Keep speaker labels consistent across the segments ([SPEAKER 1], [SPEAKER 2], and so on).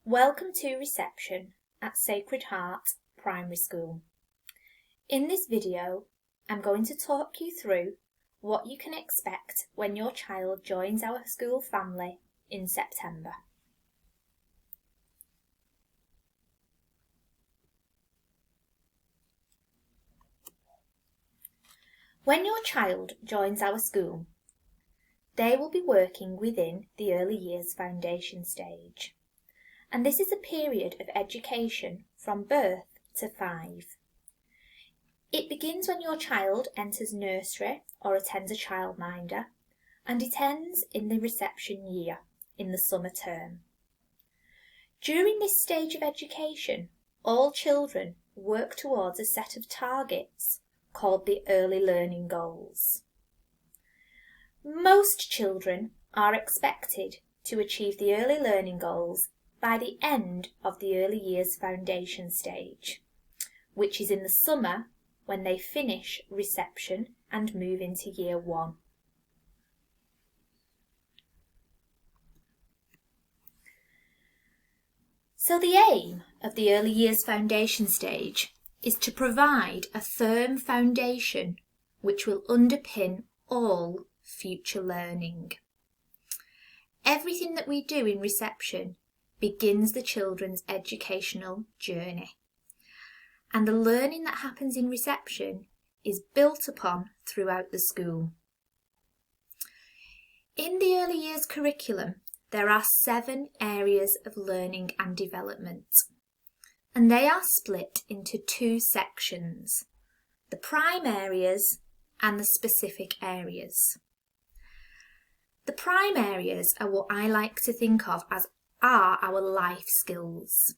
[SPEAKER 1] Welcome to reception at Sacred Heart Primary School. In this video, I'm going to talk you through what you can expect when your child joins our school family in September. When your child joins our school, they will be working within the early years foundation stage. And this is a period of education from birth to 5. It begins when your child enters nursery or attends a childminder, and it ends in the reception year, in the summer term. During this stage of education, all children work towards a set of targets called the early learning goals. Most children are expected to achieve the early learning goals by the end of the early years foundation stage, which is in the summer when they finish reception and move into year 1. So the aim of the early years foundation stage is to provide a firm foundation which will underpin all future learning. Everything that we do in reception begins the children's educational journey. And the learning that happens in reception is built upon throughout the school. In the early years curriculum, there are 7 areas of learning and development, and they are split into 2 sections, the prime areas and the specific areas. The prime areas are what I like to think of as our life skills,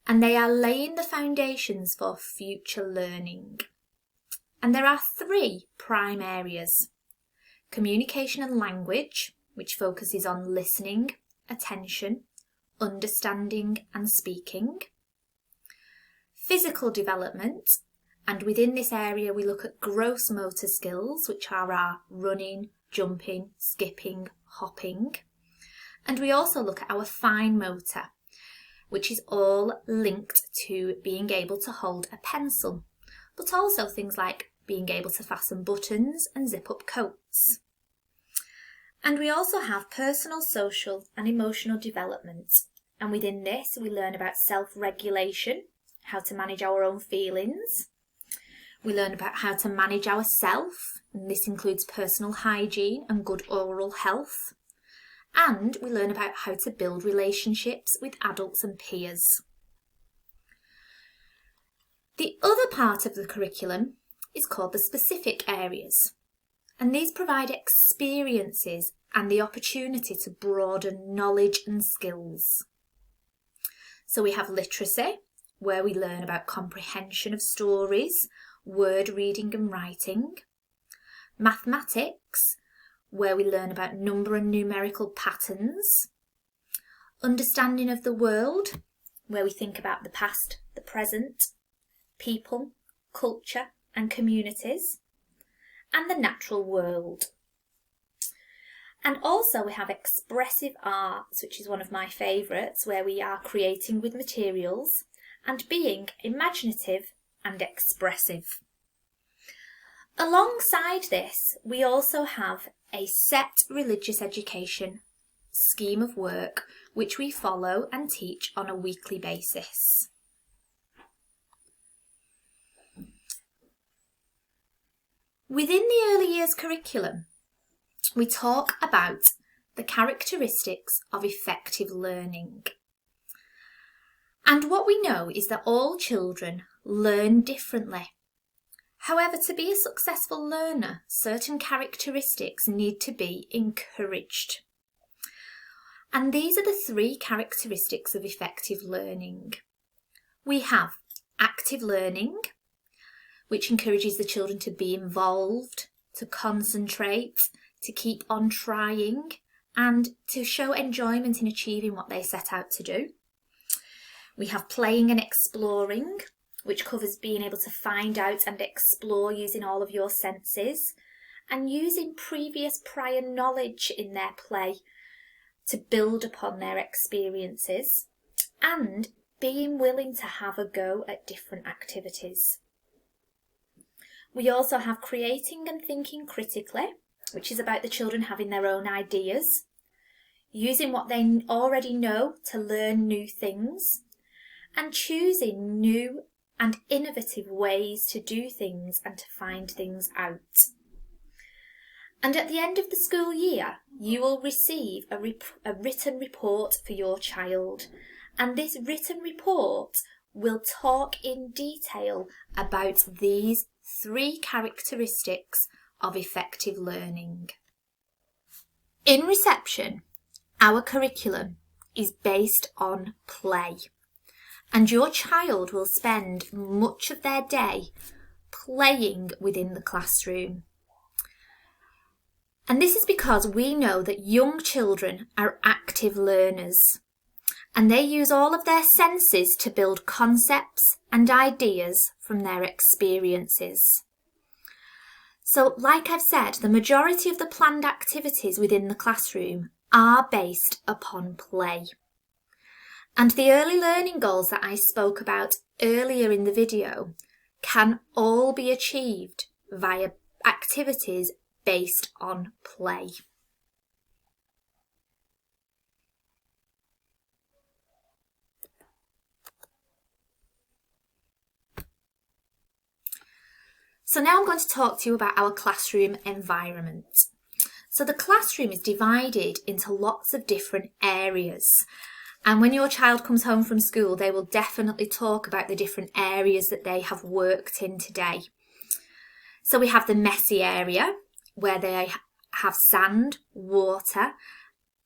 [SPEAKER 1] and they are laying the foundations for future learning. And there are 3 prime areas: communication and language, which focuses on listening, attention, understanding and speaking; physical development, and within this area we look at gross motor skills, which are our running, jumping, skipping, hopping; and we also look at our fine motor, which is all linked to being able to hold a pencil, but also things like being able to fasten buttons and zip up coats. And we also have personal, social and emotional development, and within this we learn about self-regulation, how to manage our own feelings. We learn about how to manage ourselves, and this includes personal hygiene and good oral health. And we learn about how to build relationships with adults and peers. The other part of the curriculum is called the specific areas, and these provide experiences and the opportunity to broaden knowledge and skills. So we have literacy, where we learn about comprehension of stories, word reading and writing; mathematics, where we learn about number and numerical patterns; understanding of the world, where we think about the past, the present, people, culture and communities; and the natural world. And also we have expressive arts, which is one of my favourites, where we are creating with materials and being imaginative and expressive. Alongside this, we also have a set religious education scheme of work which we follow and teach on a weekly basis. Within the early years curriculum, we talk about the characteristics of effective learning. And what we know is that all children learn differently. However, to be a successful learner, certain characteristics need to be encouraged. And these are the 3 characteristics of effective learning. We have active learning, which encourages the children to be involved, to concentrate, to keep on trying, and to show enjoyment in achieving what they set out to do. We have playing and exploring, which covers being able to find out and explore using all of your senses and using previous prior knowledge in their play to build upon their experiences, and being willing to have a go at different activities. We also have creating and thinking critically, which is about the children having their own ideas, using what they already know to learn new things, and choosing new and innovative ways to do things and to find things out. And at the end of the school year, you will receive a written report for your child. And this written report will talk in detail about these 3 characteristics of effective learning. In reception, our curriculum is based on play. And your child will spend much of their day playing within the classroom. And this is because we know that young children are active learners, and they use all of their senses to build concepts and ideas from their experiences. So, like I've said, the majority of the planned activities within the classroom are based upon play. And the early learning goals that I spoke about earlier in the video can all be achieved via activities based on play. So now I'm going to talk to you about our classroom environment. So the classroom is divided into lots of different areas. And when your child comes home from school, they will definitely talk about the different areas that they have worked in today. So we have the messy area, where they have sand, water,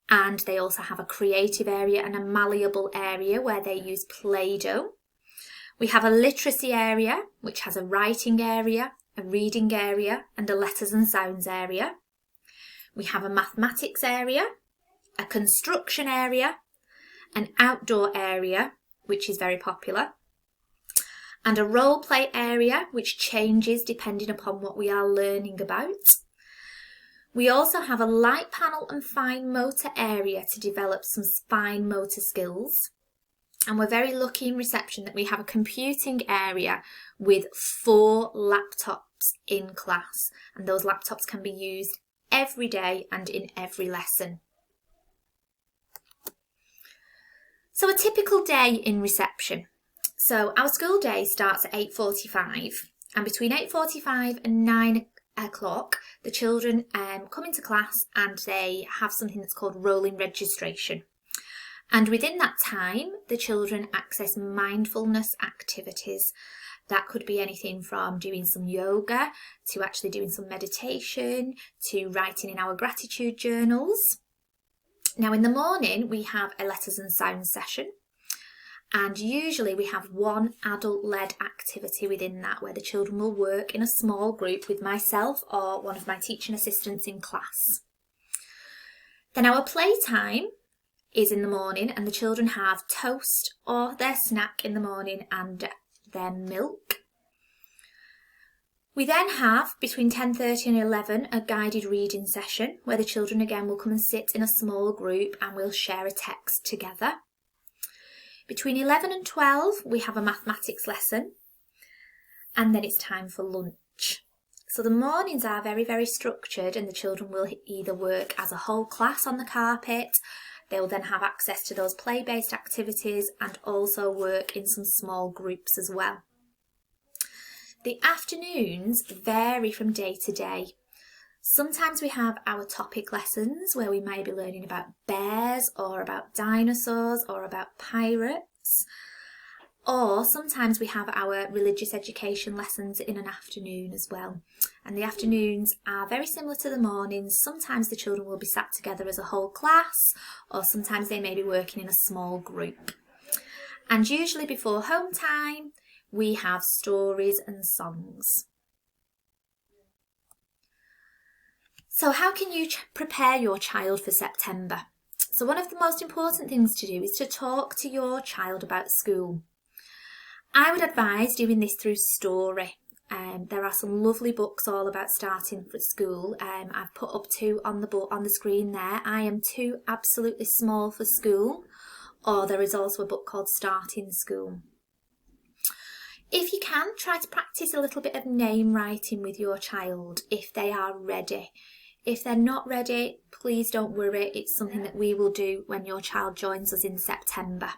[SPEAKER 1] and they also have a creative area and a malleable area where they use Play-Doh. We have a literacy area, which has a writing area, a reading area, and a letters and sounds area. We have a mathematics area, a construction area, an outdoor area, which is very popular, and a role play area, which changes depending upon what we are learning about. We also have a light panel and fine motor area to develop some fine motor skills. And we're very lucky in reception that we have a computing area with 4 laptops in class. And those laptops can be used every day and in every lesson. So a typical day in reception. So our school day starts at 8:45, and between 8:45 and 9 o'clock, the children come into class and they have something that's called rolling registration. And within that time, the children access mindfulness activities. That could be anything from doing some yoga to actually doing some meditation to writing in our gratitude journals. Now in the morning, we have a letters and sounds session. And usually we have one adult-led activity within that where the children will work in a small group with myself or one of my teaching assistants in class. Then our playtime is in the morning, and the children have toast or their snack in the morning and their milk. We then have between 10:30 and 11 a guided reading session where the children again will come and sit in a small group and we'll share a text together. Between 11 and 12, we have a mathematics lesson, and then it's time for lunch. So the mornings are very, very structured, and the children will either work as a whole class on the carpet, they will then have access to those play-based activities and also work in some small groups as well. The afternoons vary from day to day. Sometimes we have our topic lessons where we may be learning about bears or about dinosaurs or about pirates. Or sometimes we have our religious education lessons in an afternoon as well. And the afternoons are very similar to the mornings. Sometimes the children will be sat together as a whole class, or sometimes they may be working in a small group. And usually before home time, we have stories and songs. So how can you prepare your child for September? So one of the most important things to do is to talk to your child about school. I would advise doing this through story. There are some lovely books all about starting for school. I've put up 2 on the screen there. I Am Too Absolutely Small for School, or there is also a book called Starting School. If you can, try to practice a little bit of name writing with your child if they are ready. If they're not ready, please don't worry. It's something that we will do when your child joins us in September.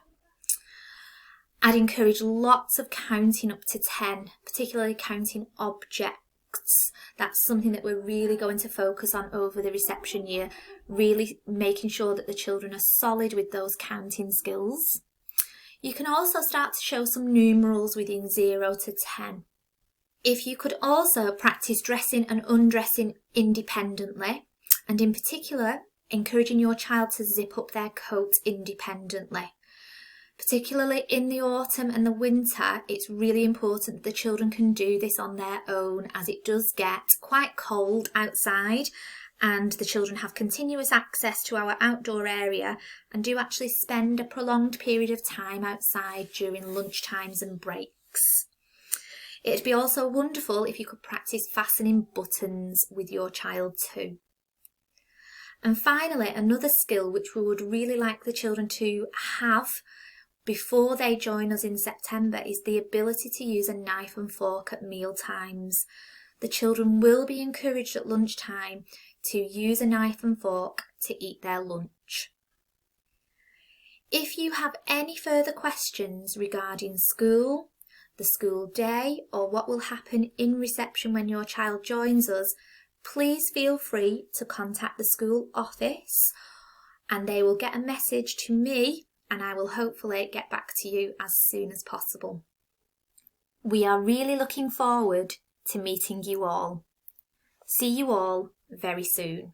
[SPEAKER 1] I'd encourage lots of counting up to 10, particularly counting objects. That's something that we're really going to focus on over the reception year, really making sure that the children are solid with those counting skills. You can also start to show some numerals within 0 to 10. If you could also practice dressing and undressing independently, and in particular, encouraging your child to zip up their coat independently. Particularly in the autumn and the winter, it's really important that the children can do this on their own, as it does get quite cold outside and the children have continuous access to our outdoor area and do actually spend a prolonged period of time outside during lunch times and breaks. It'd be also wonderful if you could practice fastening buttons with your child too. And finally, another skill which we would really like the children to have before they join us in September is the ability to use a knife and fork at meal times. The children will be encouraged at lunchtime to use a knife and fork to eat their lunch. If you have any further questions regarding school, the school day, or what will happen in reception when your child joins us, please feel free to contact the school office and they will get a message to me and I will hopefully get back to you as soon as possible. We are really looking forward to meeting you all. See you all very soon.